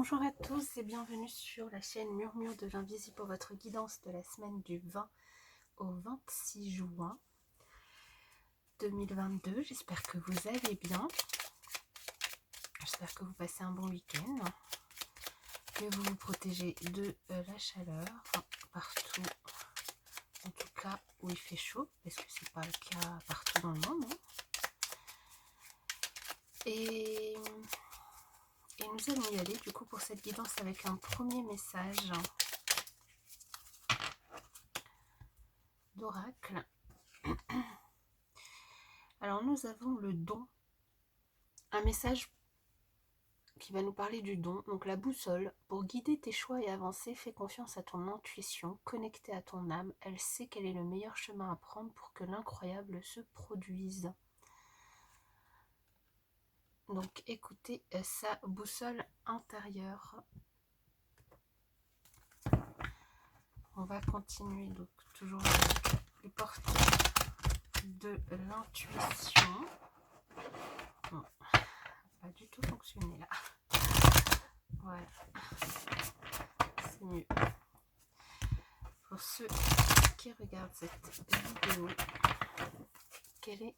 Bonjour à tous et bienvenue sur la chaîne Murmure de l'Invisible pour votre guidance de la semaine du 20 au 26 juin 2022. J'espère que vous allez bien. J'espère que vous passez un bon week-end, que vous vous protégez de la chaleur partout, en tout cas où il fait chaud, parce que c'est pas le cas partout dans le monde. Et nous allons y aller du coup pour cette guidance avec un premier message d'oracle. Alors nous avons le don, un message qui va nous parler du don. Donc la boussole, pour guider tes choix et avancer, fais confiance à ton intuition, connectée à ton âme. Elle sait quel est le meilleur chemin à prendre pour que l'incroyable se produise. Donc écoutez sa boussole intérieure. On va continuer donc toujours avec les portraits de l'intuition. Bon, pas du tout fonctionné là. Voilà, c'est mieux. Pour ceux qui regardent cette vidéo, quel est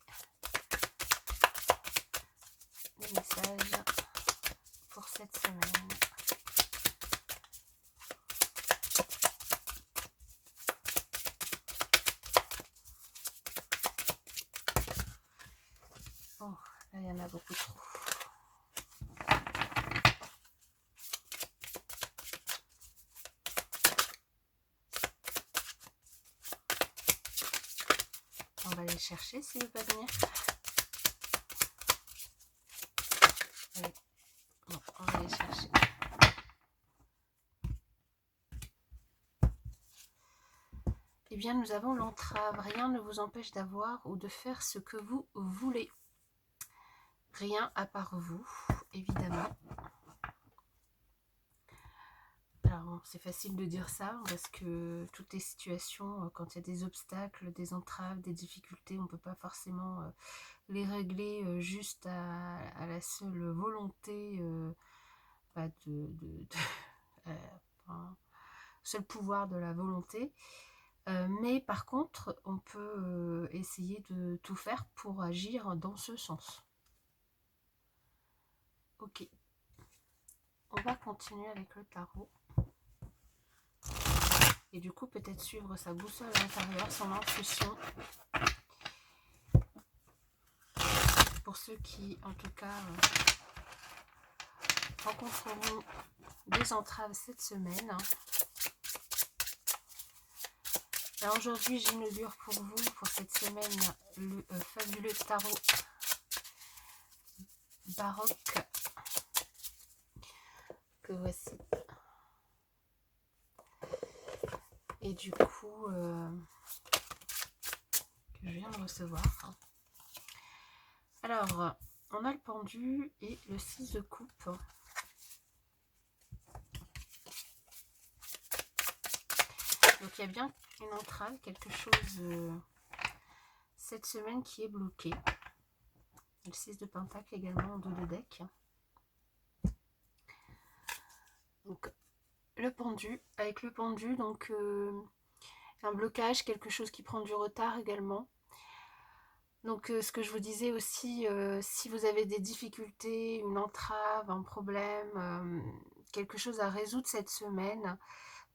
le message pour cette semaine? Oh, là il y en a beaucoup trop. On va aller chercher s'il ne veut pas venir. Allez. Bon, on va aller chercher. Eh bien, nous avons l'entrave. Rien ne vous empêche d'avoir ou de faire ce que vous voulez. Rien à part vous, évidemment. Alors, bon, c'est facile de dire ça parce que toutes les situations, quand il y a des obstacles, des entraves, des difficultés, on ne peut pas forcément les régler juste à la seule volonté seul pouvoir de la volonté. Mais par contre, on peut essayer de tout faire pour agir dans ce sens. Ok. On va continuer avec le tarot. Et du coup, peut-être suivre sa boussole intérieure, son intuition. Pour ceux qui, en tout cas, rencontreront des entraves cette semaine. Alors aujourd'hui, j'inaugure pour vous, pour cette semaine, le fabuleux tarot baroque que voici. Et du coup, que je viens de recevoir. Alors, on a le pendu et le 6 de coupe. Donc il y a bien une entrave, quelque chose cette semaine qui est bloqué. Le 6 de pentacle également en dos de deck. Donc le pendu, avec le pendu, donc un blocage, quelque chose qui prend du retard également. Donc ce que je vous disais aussi, si vous avez des difficultés, une entrave, un problème, quelque chose à résoudre cette semaine,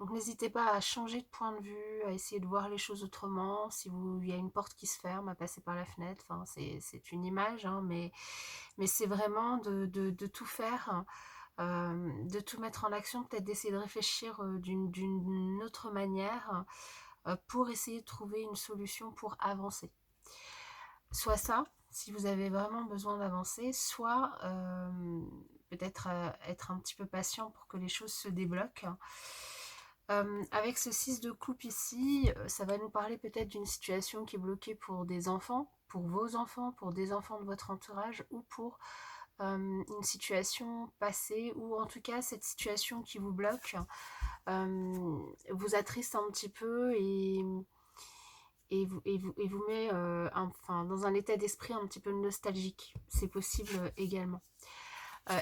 donc n'hésitez pas à changer de point de vue, à essayer de voir les choses autrement. Si il y a une porte qui se ferme, à passer par la fenêtre, enfin, c'est une image, hein, mais c'est vraiment de tout faire, de tout mettre en action, peut-être d'essayer de réfléchir d'une autre manière pour essayer de trouver une solution pour avancer. Soit ça, si vous avez vraiment besoin d'avancer, soit peut-être être un petit peu patient pour que les choses se débloquent. Avec ce 6 de coupe ici, ça va nous parler peut-être d'une situation qui est bloquée pour des enfants, pour vos enfants, pour des enfants de votre entourage ou pour une situation passée, ou en tout cas cette situation qui vous bloque vous attriste un petit peu et vous met dans un état d'esprit un petit peu nostalgique. C'est possible également.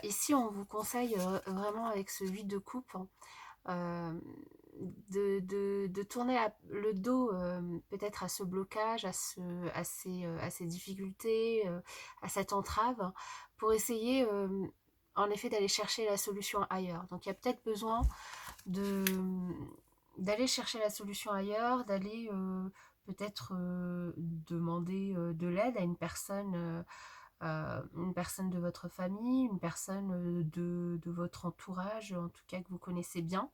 Ici, on vous conseille vraiment avec ce 8 de coupe, hein, euh, de tourner le dos peut-être à ce blocage, à ces difficultés, à cette entrave, pour essayer en effet d'aller chercher la solution ailleurs. Donc il y a peut-être besoin de d'aller chercher la solution ailleurs, d'aller peut-être demander de l'aide à une personne de votre famille, une personne de votre entourage, en tout cas que vous connaissez bien,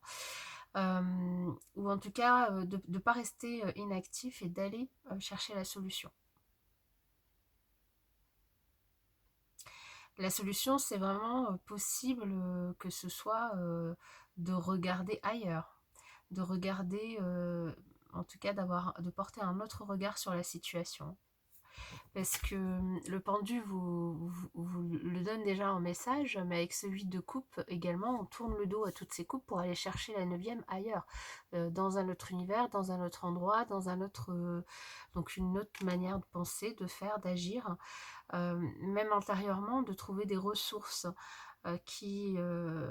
ou en tout cas de ne pas rester inactif et d'aller chercher la solution. La solution, c'est vraiment possible que ce soit de regarder ailleurs, de regarder, en tout cas de porter un autre regard sur la situation. Parce que le pendu vous le donne déjà en message, mais avec ce 8 de coupe également, on tourne le dos à toutes ces coupes pour aller chercher la neuvième ailleurs, dans un autre univers, dans un autre endroit, dans un autre, donc une autre manière de penser, de faire, d'agir, même intérieurement, de trouver des ressources qui vous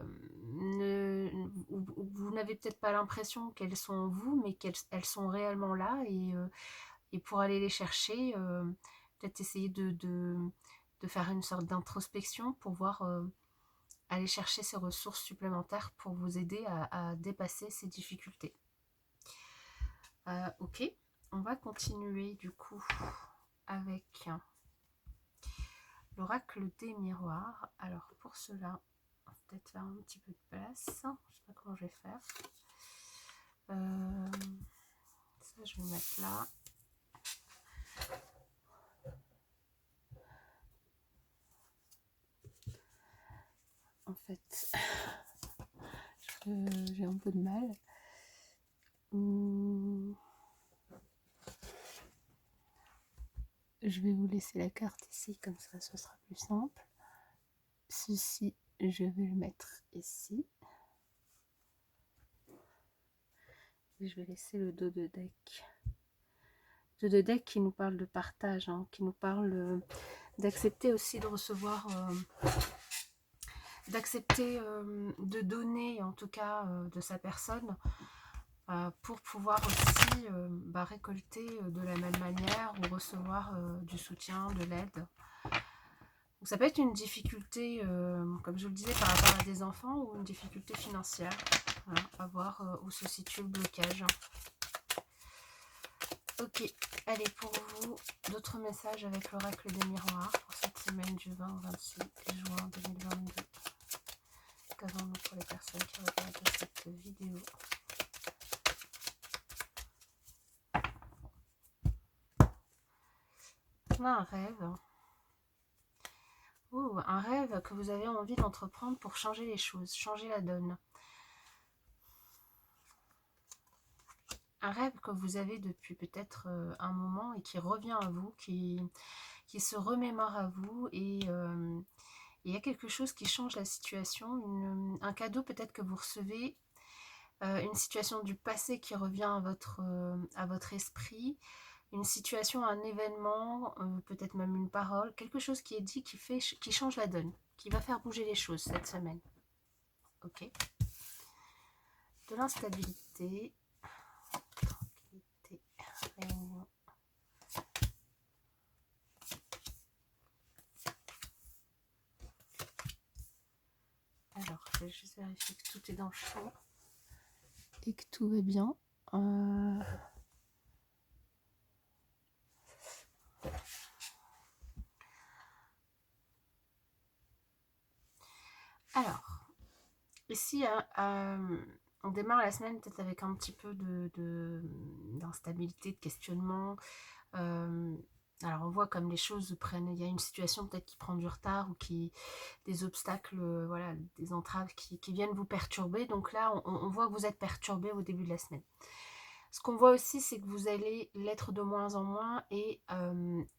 n'avez peut-être pas l'impression qu'elles sont en vous, mais qu'elles sont réellement là, et pour aller les chercher, peut-être essayer de faire une sorte d'introspection pour voir, aller chercher ces ressources supplémentaires pour vous aider à dépasser ces difficultés. Ok, on va continuer du coup avec l'oracle des miroirs. Alors pour cela, on va peut-être faire un petit peu de place. Je ne sais pas comment je vais faire. Ça, je vais le mettre là. En fait, j'ai un peu de mal. Je vais vous laisser la carte ici, comme ça ce sera plus simple. Ceci, je vais le mettre ici. Et je vais laisser le dos de deck. Dos de deck qui nous parle de partage, hein, qui nous parle d'accepter aussi de recevoir, d'accepter de donner, en tout cas de sa personne, pour pouvoir aussi récolter de la même manière ou recevoir du soutien, de l'aide. Donc ça peut être une difficulté, comme je vous le disais, par rapport à des enfants, ou une difficulté financière. Voilà, à voir où se situe le blocage. Ok, allez, pour vous, d'autres messages avec l'oracle des miroirs pour cette semaine du 20 au 26 juin 2022. Qu'avons-nous pour les personnes qui regardent cette vidéo? On a un rêve. Un rêve que vous avez envie d'entreprendre pour changer les choses, changer la donne. Un rêve que vous avez depuis peut-être un moment et qui revient à vous, qui se remémore à vous, et il y a quelque chose qui change la situation, un cadeau peut-être que vous recevez, une situation du passé qui revient à votre esprit, une situation, un événement, peut-être même une parole, quelque chose qui est dit qui change la donne, qui va faire bouger les choses cette semaine. Ok. De l'instabilité, tranquillité, réunion. Alors, je vais juste vérifier que tout est dans le champ et que tout va bien. Alors, ici, on démarre la semaine peut-être avec un petit peu d'instabilité, de questionnement. Alors on voit comme les choses prennent, il y a une situation peut-être qui prend du retard, ou des obstacles, voilà, des entraves qui viennent vous perturber. Donc là, on voit que vous êtes perturbé au début de la semaine. Ce qu'on voit aussi, c'est que vous allez l'être de moins en moins, et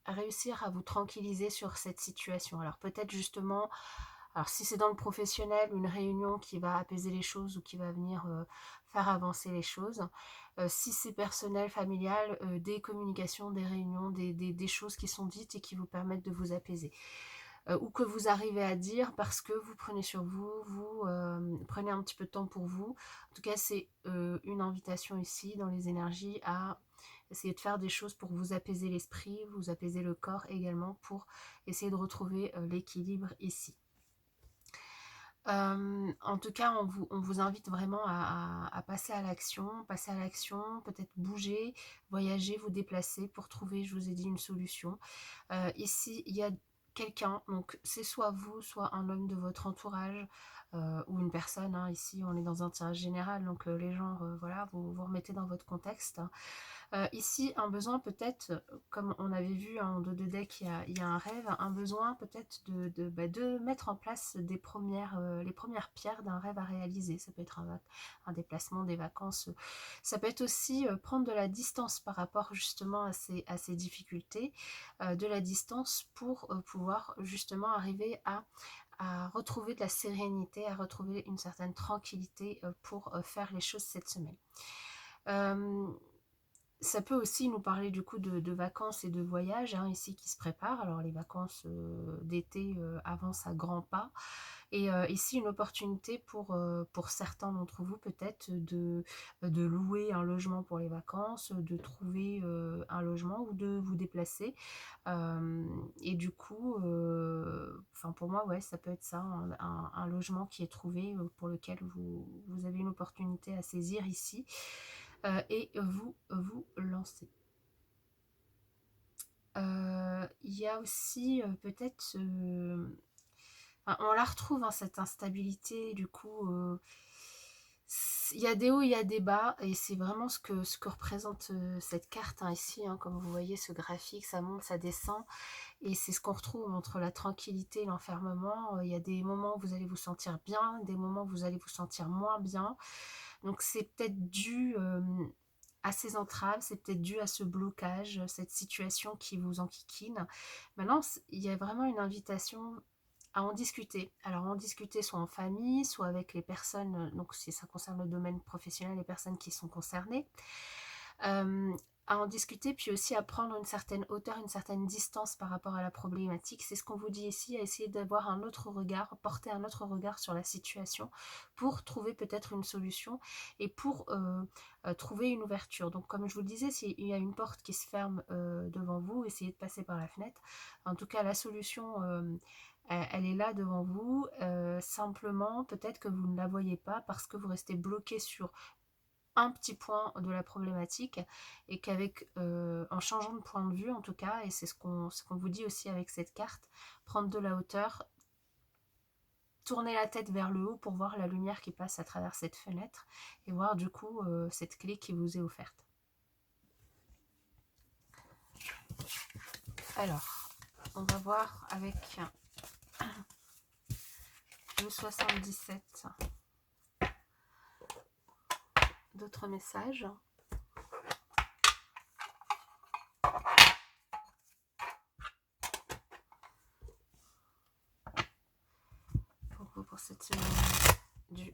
réussir à vous tranquilliser sur cette situation. Alors peut-être justement, alors si c'est dans le professionnel, une réunion qui va apaiser les choses ou qui va venir faire avancer les choses. Si c'est personnel, familial, des communications, des réunions, des choses qui sont dites et qui vous permettent de vous apaiser. ou que vous arrivez à dire parce que vous prenez sur vous, vous prenez un petit peu de temps pour vous. En tout cas, c'est une invitation ici dans les énergies à essayer de faire des choses pour vous apaiser l'esprit, vous apaiser le corps également, pour essayer de retrouver l'équilibre ici. En tout cas, on vous invite vraiment à passer à l'action, peut-être bouger, voyager, vous déplacer pour trouver, je vous ai dit, une solution. Ici, il y a quelqu'un, donc c'est soit vous, soit un homme de votre entourage, ou une personne, hein. Ici, on est dans un tirage général, donc les gens, voilà, vous vous remettez dans votre contexte, hein. Ici, un besoin peut-être, comme on avait vu hein, en dos de deck, il y a un rêve, un besoin peut-être de mettre en place les premières pierres d'un rêve à réaliser. Ça peut être un déplacement, des vacances. Ça peut être aussi prendre de la distance par rapport justement à ces difficultés, de la distance pour pouvoir justement arriver à retrouver de la sérénité, à retrouver une certaine tranquillité pour faire les choses cette semaine. Ça peut aussi nous parler du coup de vacances et de voyages hein, ici qui se préparent. Alors les vacances d'été avancent à grands pas. Et ici une opportunité pour certains d'entre vous peut-être de louer un logement pour les vacances, de trouver un logement ou de vous déplacer. Et du coup, enfin pour moi, ouais, ça peut être ça, un logement qui est trouvé pour lequel vous avez une opportunité à saisir ici. Et vous lancez. Il y a aussi peut-être... on la retrouve, hein, cette instabilité, du coup... il y a des hauts, il y a des bas, et c'est vraiment ce que représente cette carte hein, ici, hein, comme vous voyez ce graphique, ça monte, ça descend, et c'est ce qu'on retrouve entre la tranquillité et l'enfermement. Il y a des moments où vous allez vous sentir bien, des moments où vous allez vous sentir moins bien, donc c'est peut-être dû à ces entraves, c'est peut-être dû à ce blocage, cette situation qui vous enquiquine. Maintenant, il y a vraiment une invitation à en discuter. Alors en discuter soit en famille, soit avec les personnes, donc si ça concerne le domaine professionnel, les personnes qui sont concernées, euh, à en discuter, puis aussi à prendre une certaine hauteur, une certaine distance par rapport à la problématique. C'est ce qu'on vous dit ici, à essayer d'avoir un autre regard, porter un autre regard sur la situation pour trouver peut-être une solution et pour trouver une ouverture. Donc comme je vous le disais, s'il y a une porte qui se ferme devant vous, essayez de passer par la fenêtre. En tout cas, la solution... elle est là devant vous, simplement peut-être que vous ne la voyez pas parce que vous restez bloqué sur un petit point de la problématique et qu'avec en changeant de point de vue en tout cas, et c'est ce qu'on vous dit aussi avec cette carte, prendre de la hauteur, tourner la tête vers le haut pour voir la lumière qui passe à travers cette fenêtre et voir du coup cette clé qui vous est offerte. Alors, on va voir avec le 77 d'autres messages. Pour cette semaine du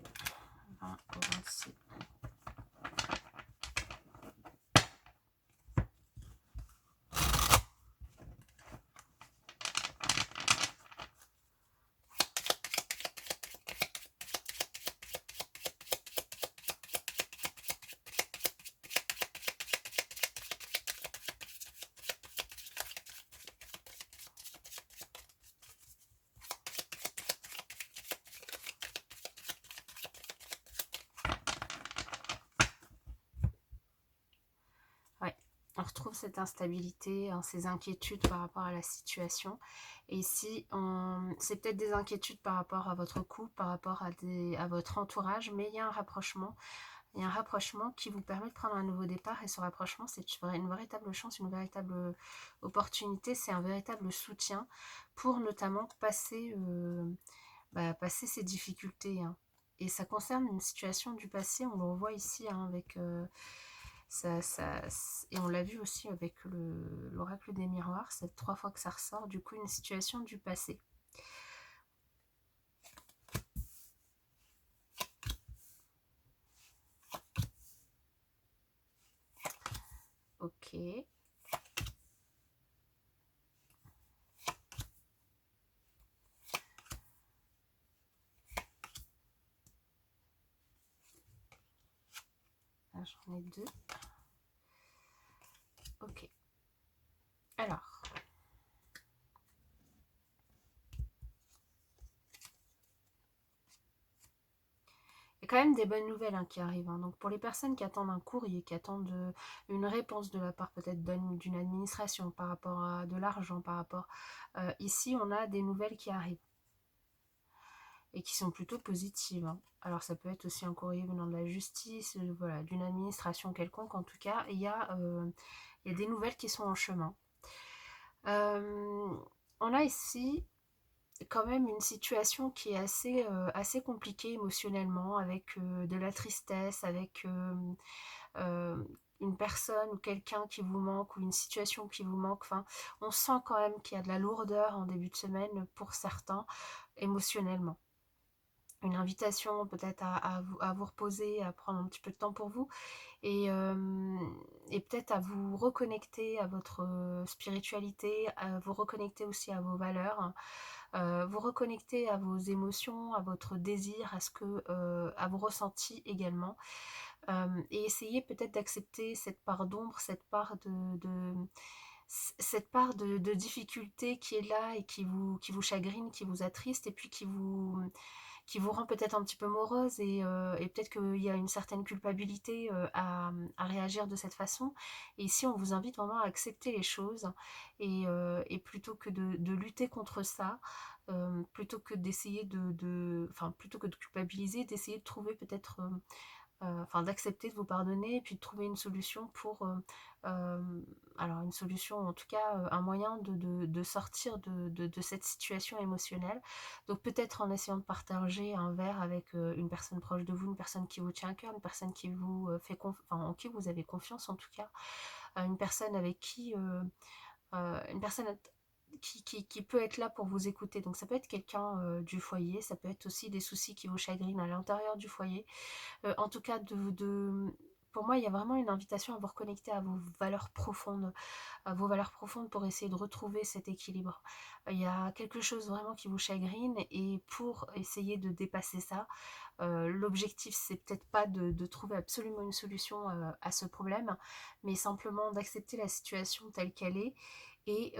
20 au 26. On retrouve cette instabilité, hein, ces inquiétudes par rapport à la situation. Et ici, c'est peut-être des inquiétudes par rapport à votre couple, par rapport à votre entourage, mais il y a un rapprochement. Il y a un rapprochement qui vous permet de prendre un nouveau départ. Et ce rapprochement, c'est une véritable chance, une véritable opportunité. C'est un véritable soutien pour notamment passer ces difficultés. Hein. Et ça concerne une situation du passé. On le revoit ici hein, avec... et on l'a vu aussi avec l'oracle des miroirs, c'est 3 fois que ça ressort, du coup une situation du passé. Ok. Là, j'en ai 2. Ok. Alors. Il y a quand même des bonnes nouvelles qui arrivent. Donc pour les personnes qui attendent un courrier, qui attendent une réponse de la part peut-être d'une administration par rapport à de l'argent, par rapport... ici, on a des nouvelles qui arrivent et qui sont plutôt positives. Alors ça peut être aussi un courrier venant de la justice, voilà, d'une administration quelconque. En tout cas, il y a des nouvelles qui sont en chemin. On a ici quand même une situation qui est assez compliquée émotionnellement, avec de la tristesse, avec euh, une personne ou quelqu'un qui vous manque, ou une situation qui vous manque. Enfin, on sent quand même qu'il y a de la lourdeur en début de semaine pour certains, émotionnellement. Une invitation peut-être à vous reposer, à prendre un petit peu de temps pour vous, et peut-être à vous reconnecter à votre spiritualité, à vous reconnecter aussi à vos valeurs, vous reconnecter à vos émotions, à votre désir, à vos ressentis également, et essayer peut-être d'accepter cette part d'ombre, cette part de difficulté qui est là et qui vous chagrine, qui vous attriste, et puis qui vous rend peut-être un petit peu morose, et peut-être qu'il y a une certaine culpabilité à réagir de cette façon. Et ici, on vous invite vraiment à accepter les choses, et plutôt que de lutter contre ça, plutôt que d'essayer enfin, plutôt que de culpabiliser, d'essayer de trouver peut-être enfin d'accepter de vous pardonner, et puis de trouver une solution alors une solution, en tout cas un moyen de sortir de cette situation émotionnelle. Donc peut-être en essayant de partager un verre avec une personne proche de vous, une personne qui vous tient à cœur, une personne qui vous enfin, en qui vous avez confiance, en tout cas, une personne avec qui une personne qui peut être là pour vous écouter. Donc ça peut être quelqu'un du foyer, ça peut être aussi des soucis qui vous chagrinent à l'intérieur du foyer. En tout cas, pour moi, il y a vraiment une invitation à vous reconnecter à vos valeurs profondes, pour essayer de retrouver cet équilibre. Il y a quelque chose vraiment qui vous chagrine, et pour essayer de dépasser ça, l'objectif, c'est peut-être pas de trouver absolument une solution à ce problème, mais simplement d'accepter la situation telle qu'elle est, et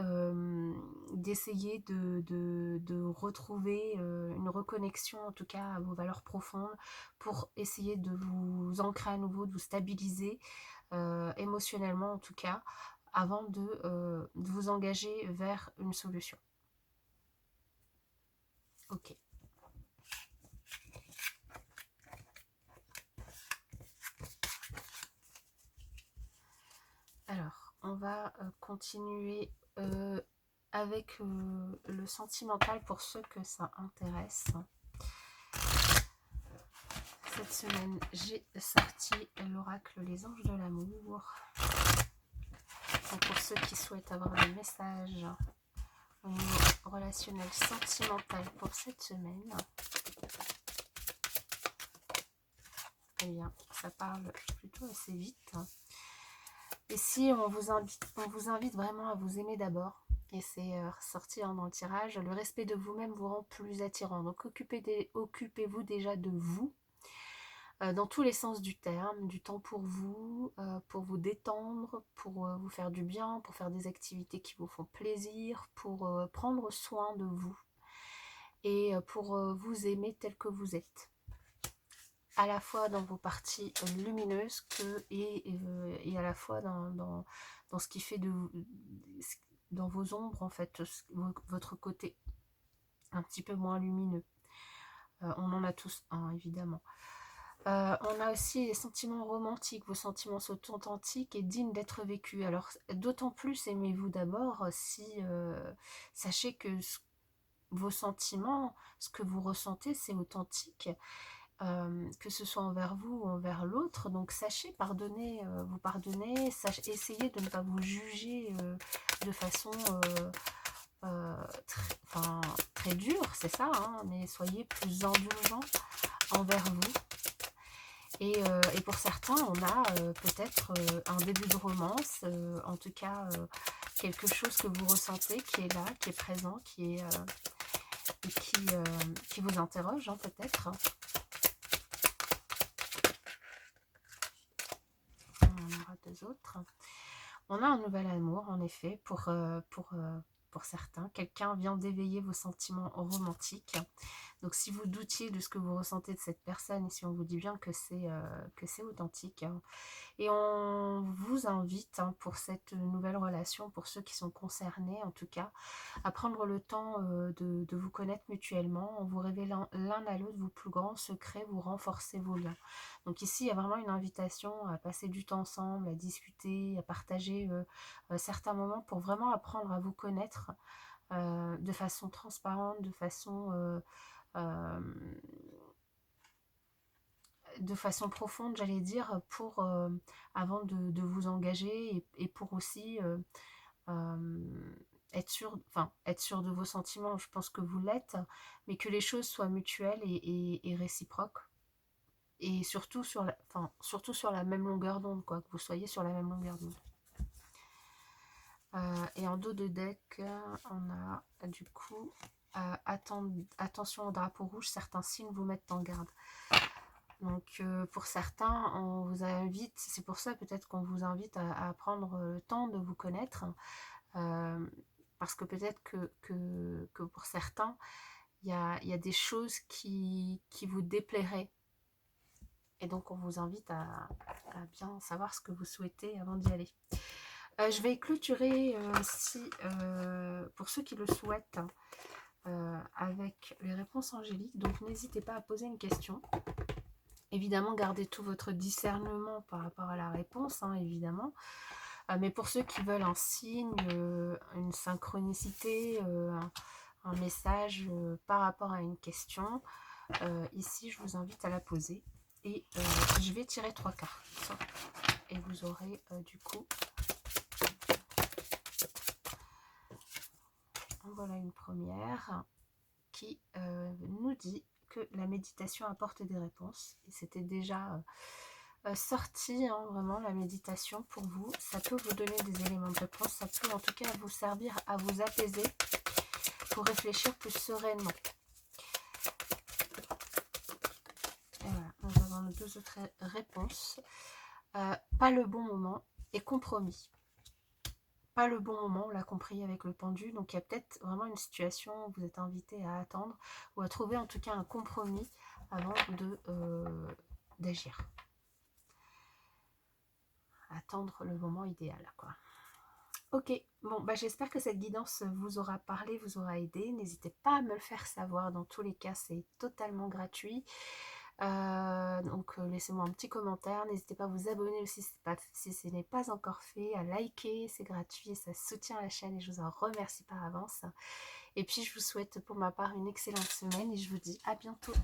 d'essayer de retrouver une reconnexion, en tout cas à vos valeurs profondes, pour essayer de vous ancrer à nouveau, de vous stabiliser émotionnellement, en tout cas, avant de vous engager vers une solution. Ok. Alors, on va continuer avec le sentimental pour ceux que ça intéresse. Cette semaine, j'ai sorti l'oracle Les Anges de l'amour. Donc pour ceux qui souhaitent avoir des messages au niveau relationnel, sentimental pour cette semaine, eh bien, ça parle plutôt assez vite. Et si on vous invite vraiment à vous aimer d'abord, et c'est ressorti dans le tirage, le respect de vous-même vous rend plus attirant. Donc occupez-vous déjà de vous, dans tous les sens du terme, du temps pour vous détendre, pour vous faire du bien, pour faire des activités qui vous font plaisir, pour prendre soin de vous, et pour vous aimer tel que vous êtes, à la fois dans vos parties lumineuses et à la fois dans ce qui fait dans vos ombres, en fait, votre côté un petit peu moins lumineux. On en a tous un, évidemment. On a aussi les sentiments romantiques. Vos sentiments sont authentiques et dignes d'être vécus. Alors, d'autant plus aimez-vous d'abord si sachez que vos sentiments, ce que vous ressentez, c'est authentique, que ce soit envers vous ou envers l'autre. Donc sachez pardonner, vous pardonner, essayez de ne pas vous juger de façon très dure, c'est ça, mais soyez plus indulgents envers vous. Et pour certains, on a peut-être un début de romance, en tout cas quelque chose que vous ressentez, qui est là, qui est présent, qui vous interroge, peut-être. les autres. On a un nouvel amour, en effet, pour certains. Quelqu'un vient d'éveiller vos sentiments romantiques. Donc, si vous doutiez de ce que vous ressentez de cette personne, et si on vous dit bien que c'est authentique, hein, et on vous invite, hein, pour cette nouvelle relation, pour ceux qui sont concernés en tout cas, à prendre le temps de vous connaître mutuellement, en vous révélant l'un à l'autre vos plus grands secrets, vous renforcez vos liens. Donc ici, il y a vraiment une invitation à passer du temps ensemble, à discuter, à partager certains moments pour vraiment apprendre à vous connaître de façon transparente, euh, de façon profonde, j'allais dire, pour avant de vous engager et pour aussi être sûr de vos sentiments. Je pense que vous l'êtes, mais que les choses soient mutuelles et réciproques. Et surtout sur la même longueur d'onde, quoi, que vous soyez sur la même longueur d'onde. Et en dos de deck, on a du coup attention au drapeau rouge, certains signes vous mettent en garde. Donc pour certains, on vous invite, c'est pour ça peut-être qu'on vous invite à prendre le temps de vous connaître, parce que peut-être que pour certains, il y a des choses qui vous déplairaient. Et donc on vous invite à bien savoir ce que vous souhaitez avant d'y aller. Je vais clôturer pour ceux qui le souhaitent, avec les réponses angéliques. Donc n'hésitez pas à poser une question. Évidemment, gardez tout votre discernement par rapport à la réponse, hein, évidemment. Mais pour ceux qui veulent un signe, une synchronicité, un message par rapport à une question, ici, je vous invite à la poser. Et je vais tirer 3 cartes. Et vous aurez du coup... Voilà une première qui nous dit que la méditation apporte des réponses. Et c'était déjà sorti, hein, vraiment, la méditation pour vous. Ça peut vous donner des éléments de réponse. Ça peut en tout cas vous servir à vous apaiser pour réfléchir plus sereinement. Et voilà, nous avons 2 autres réponses. Pas le bon moment et compromis. Pas le bon moment, on l'a compris avec le pendu, donc il y a peut-être vraiment une situation où vous êtes invité à attendre ou à trouver en tout cas un compromis avant d'agir. Attendre le moment idéal, quoi. Ok, bon, bah j'espère que cette guidance vous aura parlé, vous aura aidé. N'hésitez pas à me le faire savoir, dans tous les cas c'est totalement gratuit. Donc laissez-moi un petit commentaire, n'hésitez pas à vous abonner aussi si ce n'est pas encore fait, à liker, c'est gratuit et ça soutient la chaîne et je vous en remercie par avance. Et puis je vous souhaite pour ma part une excellente semaine et je vous dis à bientôt.